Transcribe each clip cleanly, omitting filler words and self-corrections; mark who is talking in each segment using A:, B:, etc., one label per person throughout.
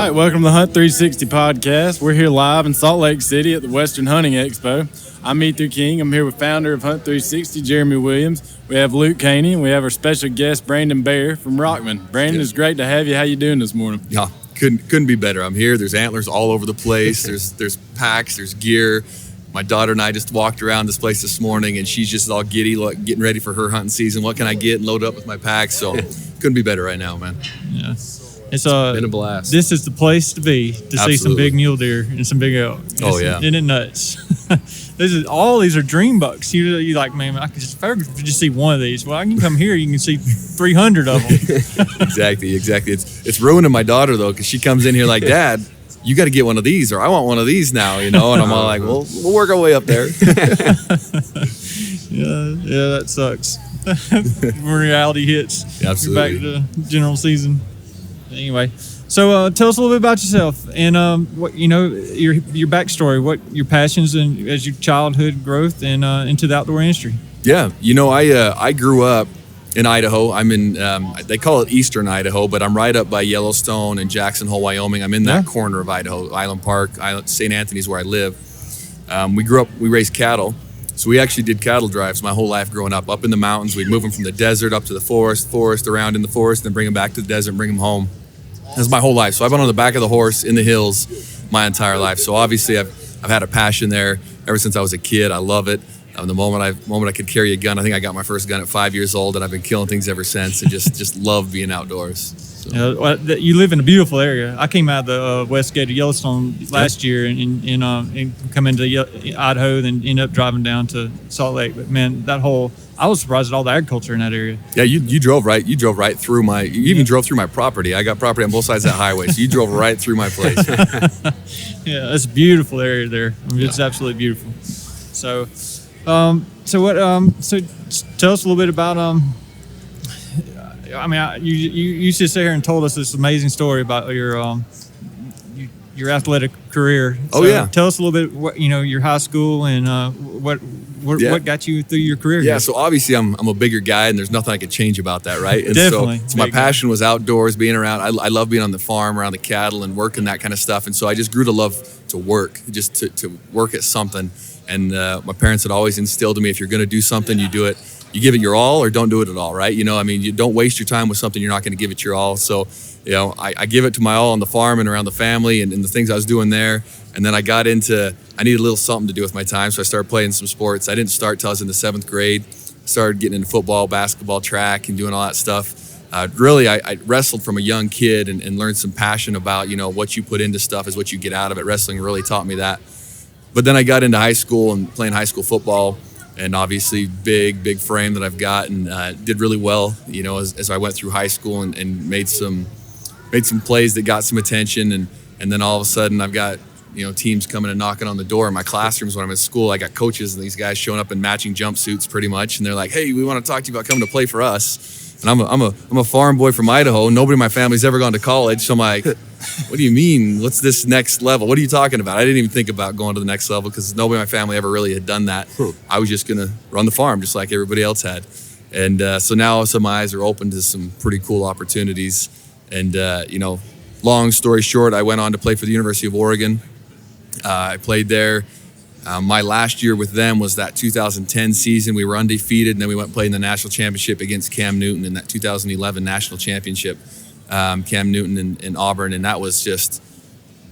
A: right, welcome to the Hunt360 podcast. We're here live in Salt Lake City at the Western Hunting Expo. I'm Ether King. I'm here with founder of Hunt360, Jeremy Williams. We have Luke Caney, and we have our special guest, Brandon Bair from Rokman. Brandon, it's great to have you. How you doing this morning?
B: Yeah, couldn't be better. I'm here. There's antlers all over the place. There's packs. There's gear. My daughter and I just walked around this place this morning, and she's just all giddy, getting ready for her hunting season. What can I get and load up with my pack? So couldn't be better right now, man.
C: Yeah. It's
B: been a blast.
C: This is the place to be to see some big mule deer and some big elk. Isn't it nuts? All these are dream bucks. You like, man, if I could just see one of these. Well, I can come here. You can see 300 of them.
B: Exactly. It's ruining my daughter though, because she comes in here like, Dad, you got to get one of these, or I want one of these now, And I'm all like, well, we'll work our way up there.
C: Yeah, that sucks. When reality hits.
B: Absolutely.
C: Back to general season. Anyway, so tell us a little bit about yourself and what your backstory, what your passions and as your childhood growth and into the outdoor industry.
B: Yeah, I grew up in Idaho. I'm in they call it Eastern Idaho, but I'm right up by Yellowstone and Jackson Hole, Wyoming. I'm in that corner of Idaho, Island Park, St. Anthony's where I live. We raised cattle. So we actually did cattle drives my whole life growing up in the mountains. We'd move them from the desert up to the forest, around in the forest, and then bring them back to the desert and bring them home. That's my whole life. So I've been on the back of the horse in the hills my entire life. So obviously I've had a passion there ever since I was a kid. I love it. The moment I could carry a gun, I think I got my first gun at 5 years old, and I've been killing things ever since, and just love being outdoors. So.
C: You live in a beautiful area. I came out of the west gate of Yellowstone last year and come into Idaho, then ended up driving down to Salt Lake. But man, I was surprised at all the agriculture in that area.
B: Yeah, you drove right. You drove right through you even drove through my property. I got property on both sides of that highway, so you drove right through my place.
C: Yeah, it's a beautiful area there. It's absolutely beautiful. So, so tell us a little bit about you just sat here and told us this amazing story about your athletic career. So tell us a little bit what your high school and what got you through your career.
B: Yeah, so obviously I'm a bigger guy, and there's nothing I could change about that, right? And
C: Definitely.
B: So my passion was outdoors, being around. I love being on the farm, around the cattle, and working that kind of stuff. And so I just grew to love to work, just to work at something. And my parents had always instilled in me, if you're going to do something, you do it. You give it your all or don't do it at all, right? You don't waste your time with something you're not going to give it your all. So, I give it to my all on the farm and around the family and the things I was doing there. And then I needed a little something to do with my time. So I started playing some sports. I didn't start till I was in the 7th grade. Started getting into football, basketball, track, and doing all that stuff. Really, I wrestled from a young kid and learned some passion about, what you put into stuff is what you get out of it. Wrestling really taught me that. But then I got into high school and playing high school football. And obviously big frame that I've got, and did really well, as I went through high school and made some plays that got some attention. And then all of a sudden I've got, teams coming and knocking on the door in my classrooms when I'm in school. I got coaches and these guys showing up in matching jumpsuits pretty much. And they're like, hey, we want to talk to you about coming to play for us. And I'm a farm boy from Idaho. Nobody in my family's ever gone to college. So I'm like, what do you mean? What's this next level? What are you talking about? I didn't even think about going to the next level because nobody in my family ever really had done that. I was just going to run the farm just like everybody else had. And so now all of a sudden my eyes are open to some pretty cool opportunities. And, long story short, I went on to play for the University of Oregon. I played there. My last year with them was that 2010 season. We were undefeated, and then we went and played in the national championship against Cam Newton in that 2011 national championship. Cam Newton in Auburn, and that was just,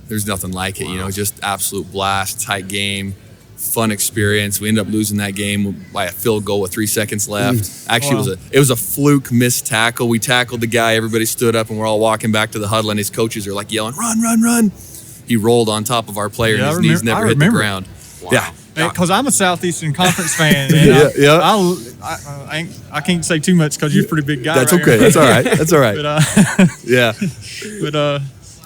B: there's nothing like it, just absolute blast, tight game, fun experience. We ended up losing that game by a field goal with 3 seconds left. Actually, it was a fluke missed tackle. We tackled the guy, everybody stood up, and we're all walking back to the huddle, and his coaches are like yelling, run, run, run. He rolled on top of our player, and his knees never hit the ground.
C: Wow. Yeah. Because I'm a Southeastern Conference fan. And I can't say too much because you're a pretty big guy.
B: That's okay. That's all right. That's all right.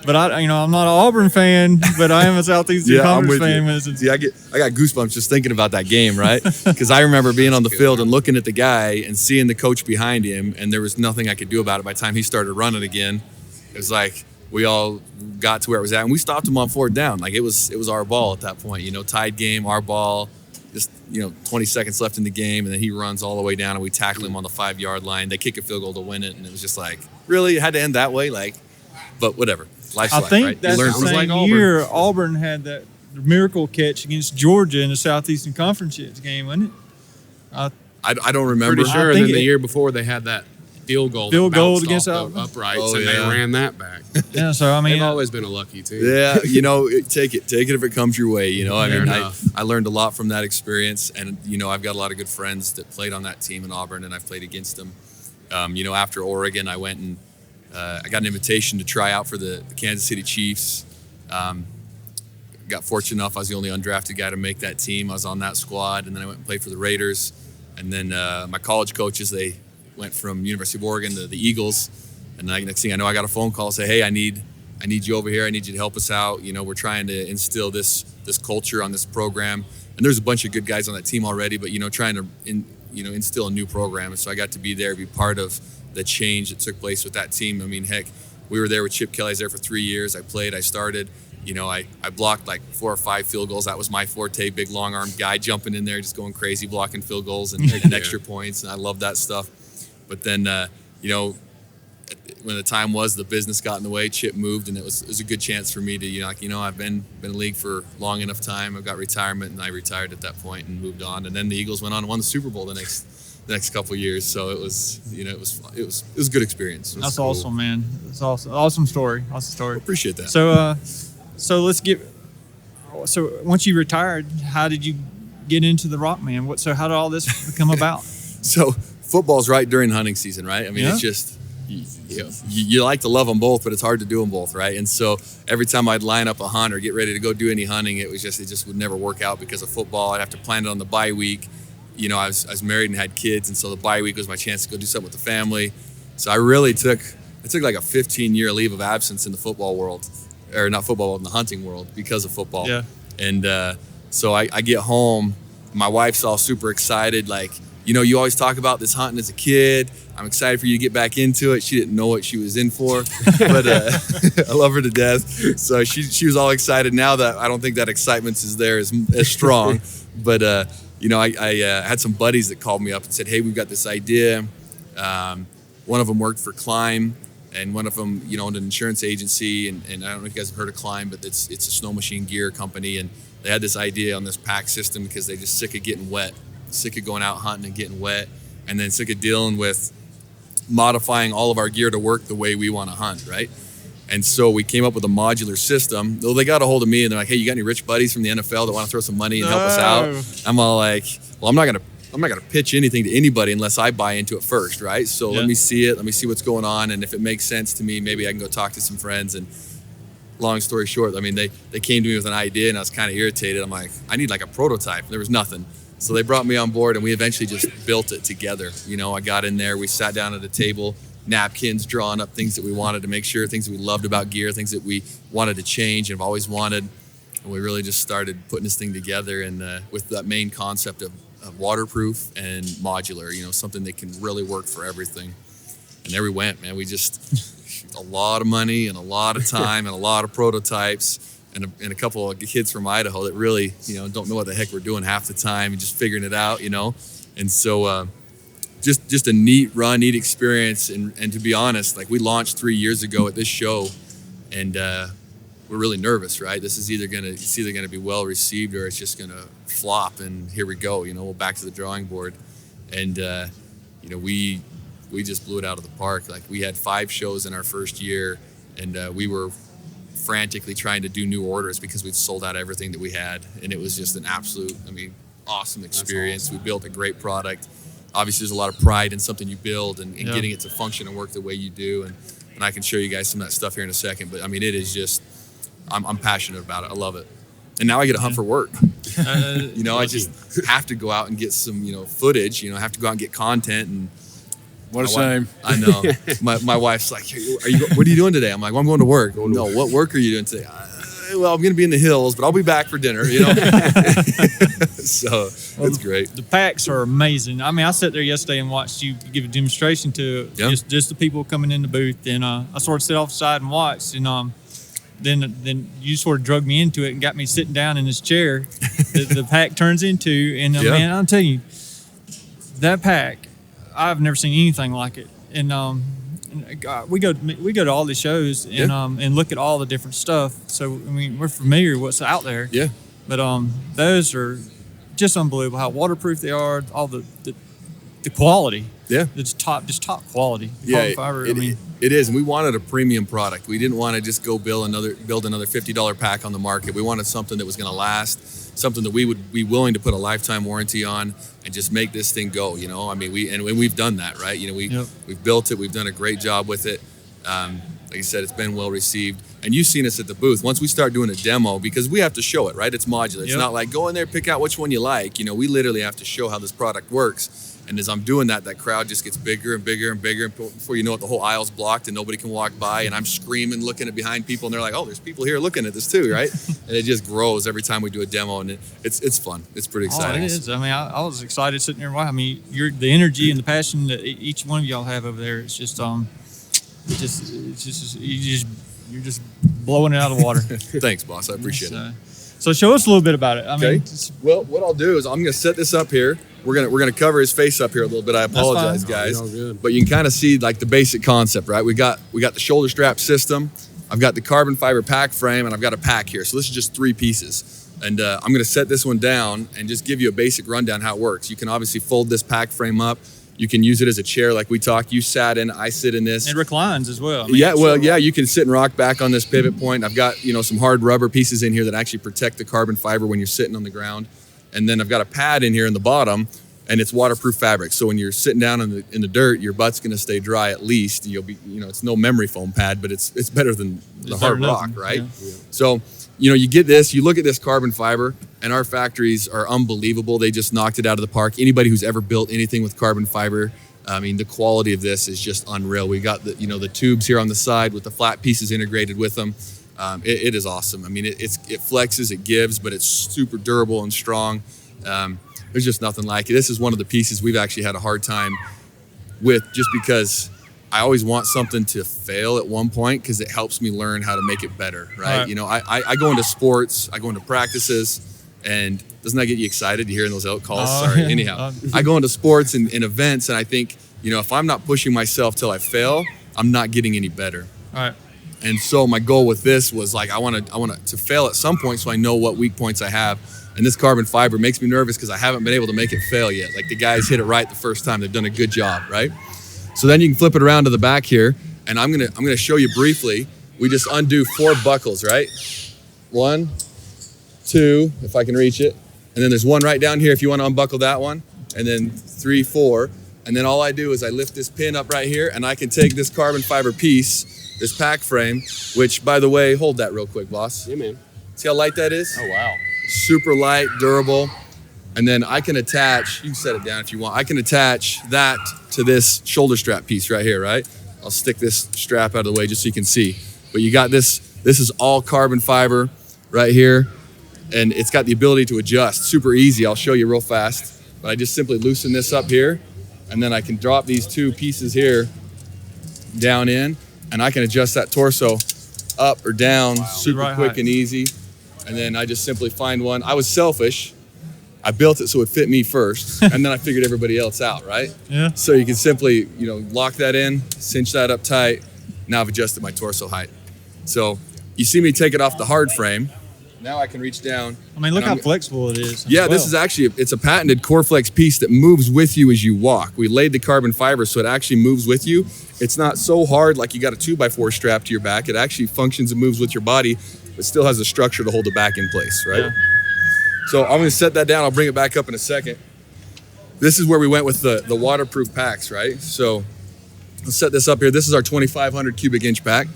C: But I'm not an Auburn fan, but I am a Southeastern Conference fan.
B: See, I got goosebumps just thinking about that game, right? Because I remember being on the field and looking at the guy and seeing the coach behind him, and there was nothing I could do about it. By the time he started running again, it was like we all got to where it was at, and we stopped him on 4th down. Like it was our ball at that point, tied game, our ball. Just 20 seconds left in the game, and then he runs all the way down, and we tackle him on the 5-yard line. They kick a field goal to win it, and it was just like, really, it had to end that way, but whatever. Life's
C: I
B: life,
C: think
B: right?
C: that's the same year Auburn had that miracle catch against Georgia in the Southeastern Conference game, wasn't it?
B: I don't remember.
D: Pretty sure. And then the year before they had that field goal
C: against
D: the uprights, and they ran that back.
C: Yeah, so I mean,
D: they've always been a lucky team.
B: Yeah, take it if it comes your way. I learned a lot from that experience, and I've got a lot of good friends that played on that team in Auburn, and I've played against them. After Oregon, I went and I got an invitation to try out for the Kansas City Chiefs. Got fortunate enough, I was the only undrafted guy to make that team. I was on that squad, and then I went and played for the Raiders. And then my college coaches, they went from University of Oregon to the Eagles. And next thing I know, I got a phone call say, "Hey, I need you over here. I need you to help us out. We're trying to instill this culture on this program." And there's a bunch of good guys on that team already, but trying to instill a new program. And so I got to be there, be part of the change that took place with that team. I mean, heck, we were there with Chip Kelly. I was there for 3 years. I played. I started. I blocked like 4 or 5 field goals. That was my forte, big long-armed guy jumping in there, just going crazy, blocking field goals and taking extra points. And I love that stuff. But then, when the time was, the business got in the way, Chip moved, and it was a good chance for me to, I've been in the league for long enough time. I've got retirement, and I retired at that point and moved on. And then the Eagles went on and won the Super Bowl the next couple of years. So it was, it was a good experience.
C: That's cool. Awesome, man. That's awesome. Awesome story. Awesome story.
B: Appreciate that.
C: So let's so once you retired, how did you get into the Rokman? So how did all this come about?
B: So football's right during hunting season, right? I mean, It's just, you like to love them both, but it's hard to do them both, right? And so every time I'd line up a hunt or get ready to go do any hunting, it just would never work out because of football. I'd have to plan it on the bye week. I was married and had kids, and so the bye week was my chance to go do something with the family. So I really took like a 15-year leave of absence in the football world. Or not football, in the hunting world because of football. Yeah. And so I get home, my wife's all super excited. Like, you always talk about this hunting as a kid. I'm excited for you to get back into it. She didn't know what she was in for, but I love her to death. So she was all excited. Now that I don't think that excitement is there as strong. But, I had some buddies that called me up and said, "Hey, we've got this idea." One of them worked for Climb. And one of them, owned an insurance agency, and I don't know if you guys have heard of Climb, but it's a snow machine gear company, and they had this idea on this pack system because they're just sick of getting wet, sick of going out hunting and getting wet, and then sick of dealing with modifying all of our gear to work the way we want to hunt, right? And so we came up with a modular system. Though they got a hold of me and they're like, "Hey, you got any rich buddies from the NFL that want to throw some money and help us out?" I'm all like, "Well, I'm not gonna pitch anything to anybody unless I buy into it first, right? So let me see it. Let me see what's going on, and if it makes sense to me, maybe I can go talk to some friends." And long story short, I mean, they came to me with an idea, and I was kind of irritated. I'm like, "I need like a prototype." There was nothing. So they brought me on board, and we eventually just built it together. I got in there. We sat down at a table, napkins, drawing up things that we wanted to make sure, things that we loved about gear, things that we wanted to change and have always wanted. And we really just started putting this thing together, and with that main concept of waterproof and modular, something that can really work for everything. And there we went, man. We just a lot of money and a lot of time and a lot of prototypes and a couple of kids from Idaho that really, don't know what the heck we're doing half the time and just figuring it out, And so just a neat experience. And to be honest, like we launched 3 years ago at this show, and we're really nervous, right? This is either gonna be well received or it's just gonna flop. And here we go, we're back to the drawing board, and we just blew it out of the park. Like we had 5 shows in our first year, and we were frantically trying to do new orders because we'd sold out everything that we had, and it was just an absolute, awesome experience. Awesome. We built a great product. Obviously, there's a lot of pride in something you build and getting it to function and work the way you do, and I can show you guys some of that stuff here in a second. But it is just. I'm passionate about it. I love it. And now I get to hunt for work. I just have to go out and get some, footage, I have to go out and get content. And
A: what a shame.
B: I know. My wife's like, what are you doing today? I'm like, well, I'm going to work. No, what work are you doing today? Well, I'm going to be in the hills, but I'll be back for dinner, So it's great.
C: The packs are amazing. I sat there yesterday and watched you give a demonstration to just the people coming in the booth. And I sort of sat off the side and watched. And then you sort of drug me into it and got me sitting down in this chair that the pack turns into. And man, I'll tell you, that pack, I've never seen anything like it. And we go to all these shows and look at all the different stuff. So I mean, we're familiar with what's out there.
B: Yeah.
C: But those are just unbelievable how waterproof they are. All the quality.
B: Yeah.
C: It's top quality.
B: Yeah.
C: Carbon fiber.
B: It is, and we wanted a premium product. We didn't want to just go build another $50 pack on the market. We wanted something that was going to last, something that we would be willing to put a lifetime warranty on, and just make this thing go. You know, I mean, we've done that, right? You know, we've built it. We've done a great job with it. Like I said, it's been well received. And you've seen us at the booth. Once we start doing a demo, because we have to show it, right? It's modular. It's not like go in there, pick out which one you like. You know, we literally have to show how this product works. And as I'm doing that, that crowd just gets bigger and bigger and bigger. And before you know it, the whole aisle's blocked and nobody can walk by. And I'm screaming, looking at behind people, and they're like, "Oh, there's people here looking at this too, right?" And it just grows every time we do a demo, and it's fun. It's pretty exciting.
C: Oh, it is. I mean, I was excited sitting there. I mean, the energy and the passion that each one of y'all have over there. It's just you're just blowing it out of the water.
B: Thanks, boss. I appreciate it.
C: So show us a little bit about it. I mean,
B: well, what I'll do is I'm going to set this up here. We're gonna cover his face up here a little bit. I apologize, guys, but you can kind of see like the basic concept, right? We got the shoulder strap system. I've got the carbon fiber pack frame, and I've got a pack here. So this is just 3 pieces. And I'm going to set this one down and just give you a basic rundown how it works. You can obviously fold this pack frame up. You can use it as a chair like we talked. You sat in, I sit in this.
C: It reclines as well. I mean,
B: you can sit and rock back on this pivot point. I've got, some hard rubber pieces in here that actually protect the carbon fiber when you're sitting on the ground. And then I've got a pad in here in the bottom, and it's waterproof fabric. So when you're sitting down in the dirt, your butt's going to stay dry at least. You'll be, it's no memory foam pad, but it's better than the hard rock, right? Yeah. So, you get this, you look at this carbon fiber, and our factories are unbelievable. They just knocked it out of the park. Anybody who's ever built anything with carbon fiber, I mean, the quality of this is just unreal. We got the tubes here on the side with the flat pieces integrated with them. It is awesome. I mean, it flexes, it gives, but it's super durable and strong. There's just nothing like it. This is one of the pieces we've actually had a hard time with, just because I always want something to fail at one point, because it helps me learn how to make it better, right? I go into sports, I go into practices, and doesn't that get you excited hearing those out calls? Sorry. Anyhow, I go into sports and events, and I think, if I'm not pushing myself till I fail, I'm not getting any better.
C: All right.
B: And so my goal with this was like, I want to fail at some point so I know what weak points I have. And this carbon fiber makes me nervous because I haven't been able to make it fail yet. Like, the guys hit it right the first time. They've done a good job, right? So then you can flip it around to the back here, and I'm gonna show you briefly. We just undo 4 buckles, right? 1, 2, if I can reach it. And then there's one right down here if you want to unbuckle that one. And then 3, 4. And then all I do is I lift this pin up right here, and I can take this carbon fiber piece, this pack frame, which, by the way, hold that real quick, boss.
D: Yeah, man.
B: See how light that is?
D: Oh, wow.
B: Super light, durable. And then I can attach, you can set it down if you want, I can attach that to this shoulder strap piece right here, right? I'll stick this strap out of the way just so you can see. But you got this is all carbon fiber right here, and it's got the ability to adjust. Super easy, I'll show you real fast. But I just simply loosen this up here, and then I can drop these 2 pieces here down in, and I can adjust that torso up or down super quick and easy. And then I just simply find one. I was selfish. I built it so it fit me first, and then I figured everybody else out, right?
C: Yeah.
B: So you can simply, lock that in, cinch that up tight. Now I've adjusted my torso height. So you see me take it off the hard frame. Now I can reach down.
C: I mean, look how flexible it is.
B: Yeah, this is actually, it's a patented Coreflex piece that moves with you as you walk. We laid the carbon fiber so it actually moves with you. It's not so hard like you got a 2x4 strapped to your back. It actually functions and moves with your body, but still has a structure to hold the back in place, right? Yeah. So I'm gonna set that down. I'll bring it back up in a second. This is where we went with the waterproof packs, right? So let's set this up here. This is our 2,500 cubic inch pack.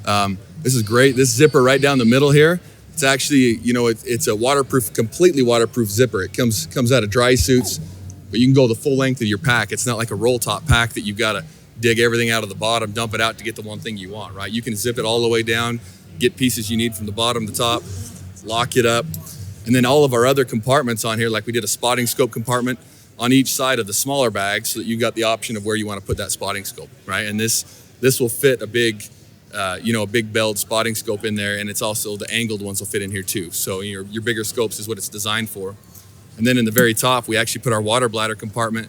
B: This is great. This zipper right down the middle here, it's actually, it's a waterproof, completely waterproof zipper. It comes out of dry suits, but you can go the full length of your pack. It's not like a roll top pack that you've got to dig everything out of the bottom, dump it out to get the one thing you want, right? You can zip it all the way down, get pieces you need from the bottom to top, lock it up. And then all of our other compartments on here, like we did a spotting scope compartment on each side of the smaller bag, so that you got the option of where you want to put that spotting scope, right? And this will fit a big, a big belled spotting scope in there, and it's also the angled ones will fit in here too. So your bigger scopes is what it's designed for. And then in the very top, we actually put our water bladder compartment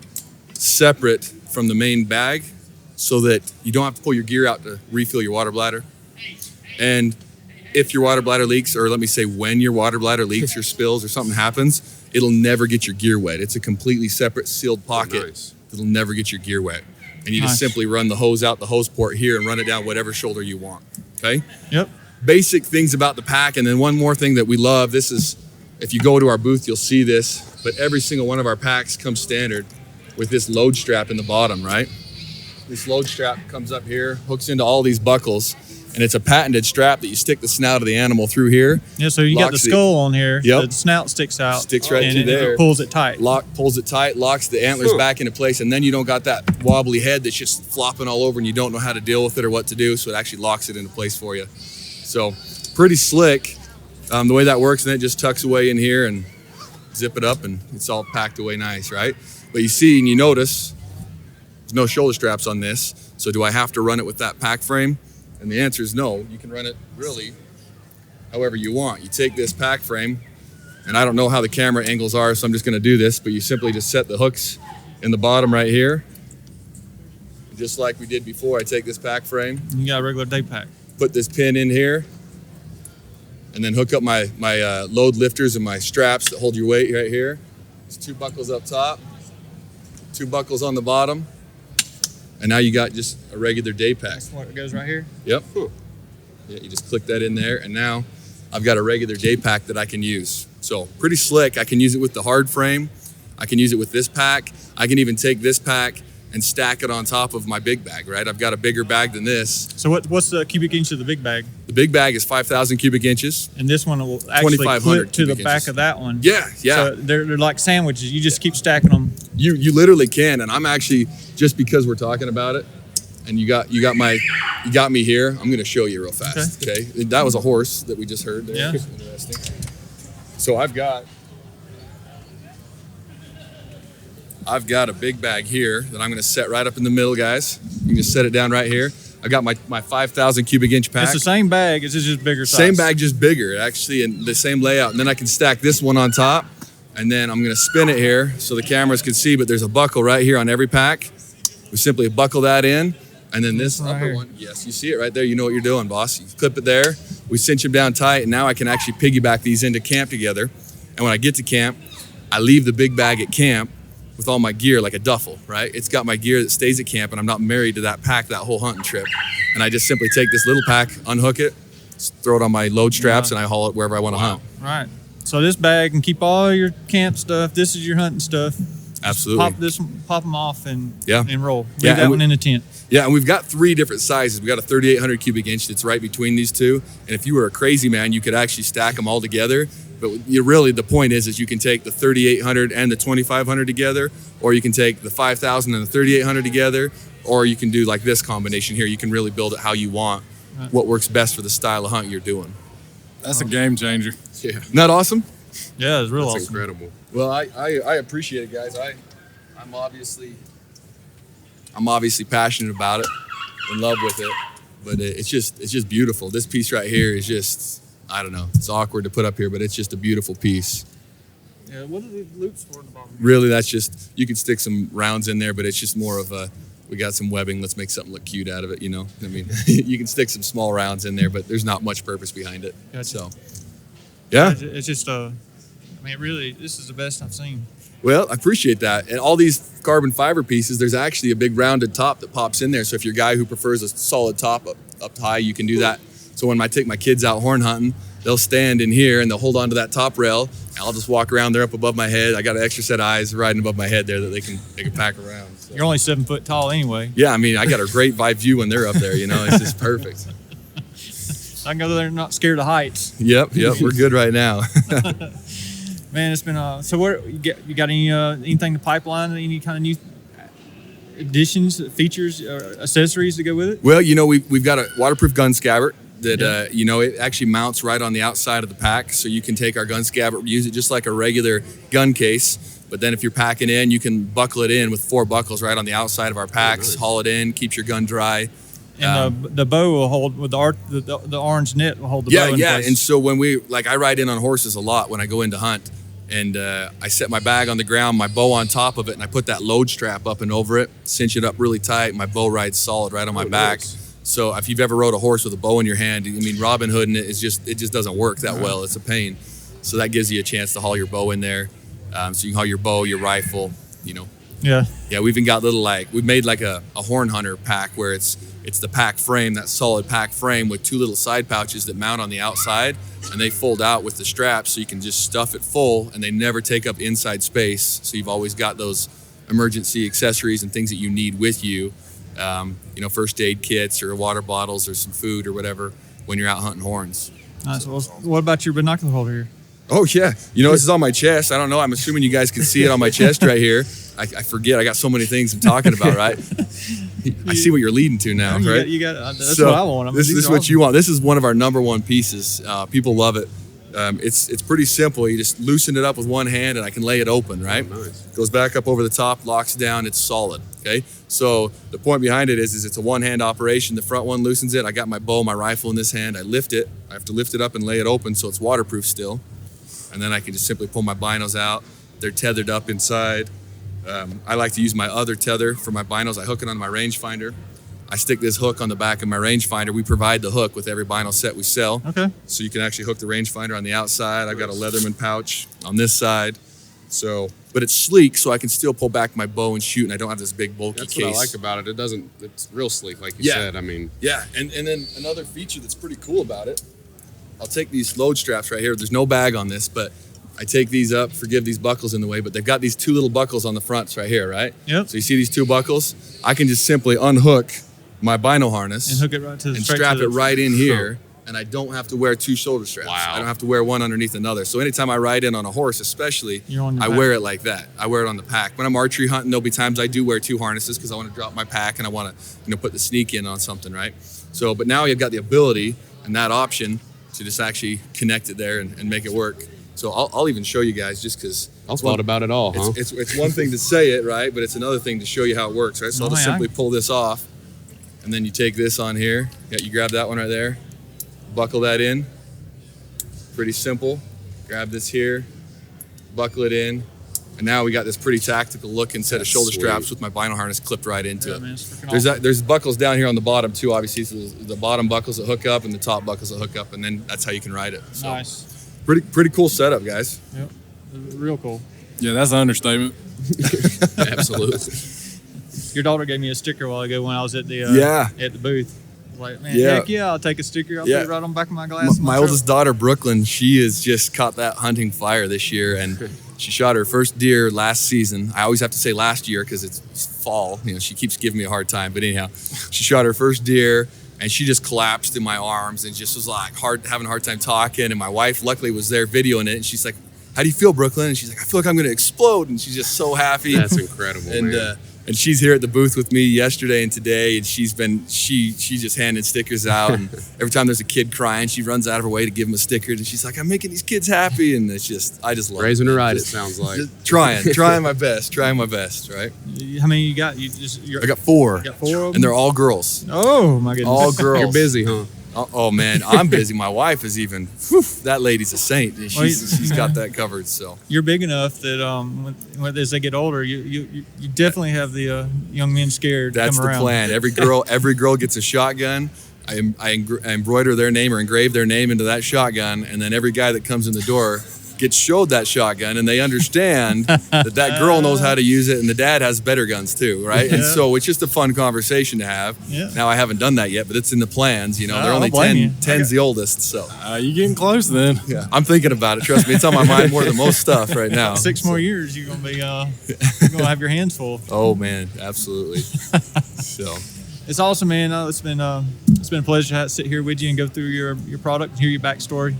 B: separate from the main bag, so that you don't have to pull your gear out to refill your water bladder. And if your water bladder leaks, or let me say when your water bladder leaks or spills or something happens, it'll never get your gear wet. It's a completely separate sealed pocket.
D: Nice.
B: It'll never get your gear wet. And you just simply run the hose out the hose port here and run it down whatever shoulder you want, okay?
C: Yep.
B: Basic things about the pack, and then one more thing that we love, this is, if you go to our booth, you'll see this, but every single one of our packs comes standard with this load strap in the bottom, right? This load strap comes up here, hooks into all these buckles, and it's a patented strap that you stick the snout of the animal through here.
C: Yeah, so you got the skull on here.
B: Yep.
C: The snout sticks out.
B: Sticks right
C: and
B: through there.
C: It pulls it tight.
B: Pulls it tight, locks the antlers back into place, and then you don't got that wobbly head that's just flopping all over and you don't know how to deal with it or what to do, so it actually locks it into place for you. So pretty slick the way that works, and then it just tucks away in here and zip it up and it's all packed away nice, right? But you see and you notice there's no shoulder straps on this, so do I have to run it with that pack frame? And the answer is no. You can run it really however you want. You take this pack frame, and I don't know how the camera angles are, so I'm just gonna do this, but you simply just set the hooks in the bottom right here. Just like we did before, I take this pack frame.
C: You got a regular day pack.
B: Put this pin in here, and then hook up my load lifters and my straps that hold your weight right here. There's 2 buckles up top, 2 buckles on the bottom, and now you got just a regular day pack.
C: That's what goes right here?
B: Yep. Yeah, you just click that in there, and now I've got a regular day pack that I can use. So pretty slick. I can use it with the hard frame. I can use it with this pack. I can even take this pack and stack it on top of my big bag, right? I've got a bigger bag than this.
C: So what's the cubic inch of the big bag?
B: The big bag is 5,000 cubic inches.
C: And this one will actually
B: 2,500
C: clip to the
B: cubic
C: back
B: inches.
C: of that one.
B: Yeah, yeah.
C: So they're like sandwiches. You just keep stacking them.
B: You literally can, and I'm actually, just because we're talking about it, and you got me here, I'm gonna show you real fast, okay? That was a horse that we just heard there.
C: Yeah.
B: Interesting. So I've got a big bag here that I'm gonna set right up in the middle, guys. You can just set it down right here. I've got my 5,000 cubic inch pack.
C: It's the same bag, it's just bigger size.
B: Same bag, just bigger, actually, and the same layout. And then I can stack this one on top, and then I'm gonna spin it here so the cameras can see, but there's a buckle right here on every pack. We simply buckle that in, and then this
C: right
B: upper
C: here.
B: one, yes, you see it right there, you know what you're doing, boss. You clip it there, we cinch them down tight, and now I can actually piggyback these into camp together. And when I get to camp, I leave the big bag at camp with all my gear like a duffel, right? It's got my gear that stays at camp, and I'm not married to that pack that whole hunting trip. And I just simply take this little pack, unhook it, throw it on my load straps, and I haul it wherever I want to hunt.
C: Right. So this bag can keep all your camp stuff. This is your hunting stuff.
B: Absolutely.
C: Pop them off and roll. Leave
B: Yeah,
C: that one in the tent.
B: Yeah, and we've got 3 different sizes. We've got a 3,800 cubic inch that's right between these two. And if you were a crazy man, you could actually stack them all together. But really, the point is you can take the 3,800 and the 2,500 together, or you can take the 5,000 and the 3,800 together, or you can do like this combination here. You can really build it how you want, what works best for the style of hunt you're doing.
A: That's a game changer.
B: Yeah. Isn't that awesome?
C: Yeah, it's real
D: That's
C: awesome.
D: incredible.
B: Well, I appreciate it, guys. I'm obviously passionate about it, in love with it, but it's just beautiful. This piece right here is just, I don't know, it's awkward to put up here, but it's just a beautiful piece.
C: Yeah, what are the loops for in the bottom?
B: Really, that's just, you can stick some rounds in there, but it's just more of a, we got some webbing, let's make something look cute out of it, you know? I mean, you can stick some small rounds in there, but there's not much purpose behind it.
C: Gotcha.
B: So, yeah.
C: It's just, I mean, really, this is the best I've seen.
B: Well, I appreciate that. And all these carbon fiber pieces, there's actually a big rounded top that pops in there. So if you're a guy who prefers a solid top up high, you can do that. So when I take my kids out horn hunting, they'll stand in here and they'll hold onto that top rail. And I'll just walk around there up above my head. I got an extra set of eyes riding above my head there that they can pack around. So.
C: You're only 7 foot tall anyway.
B: Yeah, I mean, I got a great vibe view when they're up there, you know, it's just perfect.
C: I can go there and not scared of heights.
B: Yep, we're good right now.
C: Man, it's been so. Where you got any anything to pipeline? Any kind of new additions, features, or accessories to go with it?
B: Well, you know, we've got a waterproof gun scabbard that you know, it actually mounts right on the outside of the pack, so you can take our gun scabbard, use it just like a regular gun case. But then if you're packing in, you can buckle it in with 4 buckles right on the outside of our packs. Haul it in, keeps your gun dry.
C: And the bow will hold with the orange net will hold the bow in place.
B: And so when I ride in on horses a lot when I go in to hunt, And I set my bag on the ground, my bow on top of it, and I put that load strap up and over it, cinch it up really tight. My bow rides solid right on my back.
D: Nice.
B: So if you've ever rode a horse with a bow in your hand, I mean, Robin Hooding it just doesn't work that well. It's a pain. So that gives you a chance to haul your bow in there. So you can haul your bow, your rifle, you know.
C: Yeah.
B: Yeah, we've even got we've made like a horn hunter pack where it's the pack frame, that solid pack frame with 2 little side pouches that mount on the outside, and they fold out with the straps so you can just stuff it full and they never take up inside space. So you've always got those emergency accessories and things that you need with you. You know, first aid kits or water bottles or some food or whatever when you're out hunting horns.
C: Nice. Well, what about your binocular holder here?
B: Oh, yeah. You know, this is on my chest. I don't know. I'm assuming you guys can see it on my chest right here. I forget. I got so many things I'm talking about, right? I see what you're leading to now, right?
C: You got that's what I want.
B: This is what you want. This is one of our #1 pieces. People love it. It's pretty simple. You just loosen it up with one hand and I can lay it open, right?
D: Oh, nice.
B: Goes back up over the top, locks down, it's solid, okay? So the point behind it is it's a one-hand operation. The front one loosens it. I got my bow, my rifle in this hand. I lift it. I have to lift it up and lay it open so it's waterproof still. And then I can just simply pull my binos out. They're tethered up inside. I like to use my other tether for my binos. I hook it on my rangefinder. I stick this hook on the back of my rangefinder. We provide the hook with every bino set we sell.
C: Okay.
B: So you can actually hook the rangefinder on the outside. I've got a Leatherman pouch on this side. So, but it's sleek, so I can still pull back my bow and shoot, and I don't have this big bulky
D: That's
B: case.
D: what I like about it. It's real sleek, like you said. I mean,
B: yeah, and then another feature that's pretty cool about it, I'll take these load straps right here. There's no bag on this, but I take these up, forgive these buckles in the way, but they've got these 2 little buckles on the fronts right here, right?
C: Yep.
B: So you see these 2 buckles? I can just simply unhook my bino harness
C: And hook it right to the
B: and
C: straight
B: strap
C: to
B: it
C: the-
B: right in here, and I don't have to wear 2 shoulder straps.
D: Wow.
B: I don't have to wear one underneath another. So anytime I ride in on a horse, especially,
C: You're on your
B: I
C: back.
B: wear it like that. I wear it on the pack. When I'm archery hunting, there'll be times I do wear 2 harnesses because I want to drop my pack and I want to, put the sneak in on something, right? So, but now you've got the ability and that option to just actually connect it there and make it work. So I'll even show you guys just because
D: I thought about it all, huh?
B: it's one thing to say it, right? But it's another thing to show you how it works, right? So I'll just simply pull this off, and then you take this on here. You grab that one right there, buckle that in. Pretty simple. Grab this here, buckle it in, and now we got this pretty tactical looking set of shoulder straps with my bino harness clipped right into it.
C: Man, it's freaking awesome.
B: There's buckles down here on the bottom too, obviously. So the bottom buckles that hook up and the top buckles that hook up, and then that's how you can ride it. So
C: Nice.
B: pretty cool setup, guys.
C: Yep. Real cool.
A: Yeah, that's an understatement.
D: Absolutely.
C: Your daughter gave me a sticker a while ago when I was at the at the booth. Like, man,
B: Yeah.
C: heck yeah, I'll take a sticker. I'll
B: Yeah.
C: put it right on the back of my glass.
B: My oldest daughter, Brooklyn, she has just caught that hunting fire this year, and she shot her first deer last season. I always have to say last year because it's fall. She keeps giving me a hard time, but anyhow, she shot her first deer, and she just collapsed in my arms and just was like having a hard time talking. And my wife, luckily, was there videoing it, and she's like, "How do you feel, Brooklyn?" And she's like, "I feel like I'm going to explode," and she's just so happy.
D: That's incredible, man.
B: And she's here at the booth with me yesterday and today, and she's just handing stickers out. And every time there's a kid crying, she runs out of her way to give him a sticker. And she's like, "I'm making these kids happy," and I just love
D: Raising
B: it.
D: her right, it
B: Just-
D: sounds like.
B: just trying my best, right?
C: How many you got?
B: I got 4,
C: You got 4 of them?
B: and they're all girls.
C: Oh my goodness.
B: All girls.
D: You're busy, huh?
B: Oh man, I'm busy. My wife is even. That lady's a saint. She's got that covered. So
C: You're big enough that as they get older, you definitely have the young men scared.
B: that's
C: to
B: the
C: come around.
B: plan. Every girl gets a shotgun. I embroider their name or engrave their name into that shotgun, and then every guy that comes in the door gets showed that shotgun, and they understand that girl knows how to use it, and the dad has better guns too, right? And so it's just a fun conversation to have.
C: Yeah.
B: Now I haven't done that yet, but it's in the plans. They're only
C: don't blame you.
B: 10's the oldest, so
A: You getting close then?
B: yeah, I'm thinking about it. Trust me, it's on my mind more than most stuff right now.
C: 6 more years, you're gonna be you're gonna have your hands full.
B: Oh man, absolutely. So
C: It's awesome, man. It's been a pleasure to sit here with you and go through your product and hear your backstory.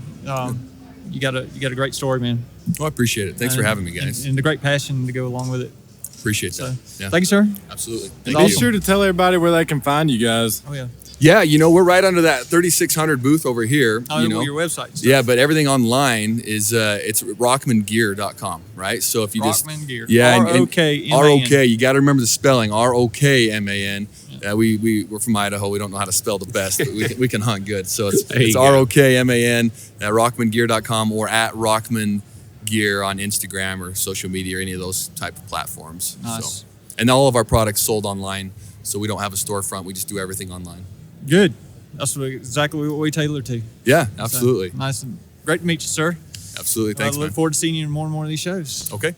C: You got a great story, man.
B: I appreciate it. Thanks for having me, guys.
C: And the great passion to go along with it.
B: Appreciate
C: So,
B: that. Yeah,
C: thank you, sir.
B: absolutely.
A: Be
B: Thank you.
A: sure to tell everybody where they can find you guys.
C: Oh yeah.
B: Yeah, we're right under that 3600 booth over here.
C: Oh, your website. So.
B: Yeah, but everything online is it's rockmangear.com, right? So if you
C: Rockman Gear.
B: yeah, and
C: ROKMAN.
B: ROK, you got to remember the spelling, ROKMAN. We're from Idaho. We don't know how to spell the best, but we can hunt good. So it's
D: There you go.
B: ROKMAN at rockmangear.com or at Rockman gear on Instagram or social media or any of those type of platforms.
C: Nice.
B: So, and all of our products sold online, so we don't have a storefront. We just do everything online.
C: Good. That's exactly what we tailor to.
B: Yeah, absolutely.
C: So, nice and great to meet you, sir.
B: Absolutely. Thanks,
C: I look forward to seeing you in more and more of these shows.
B: Okay.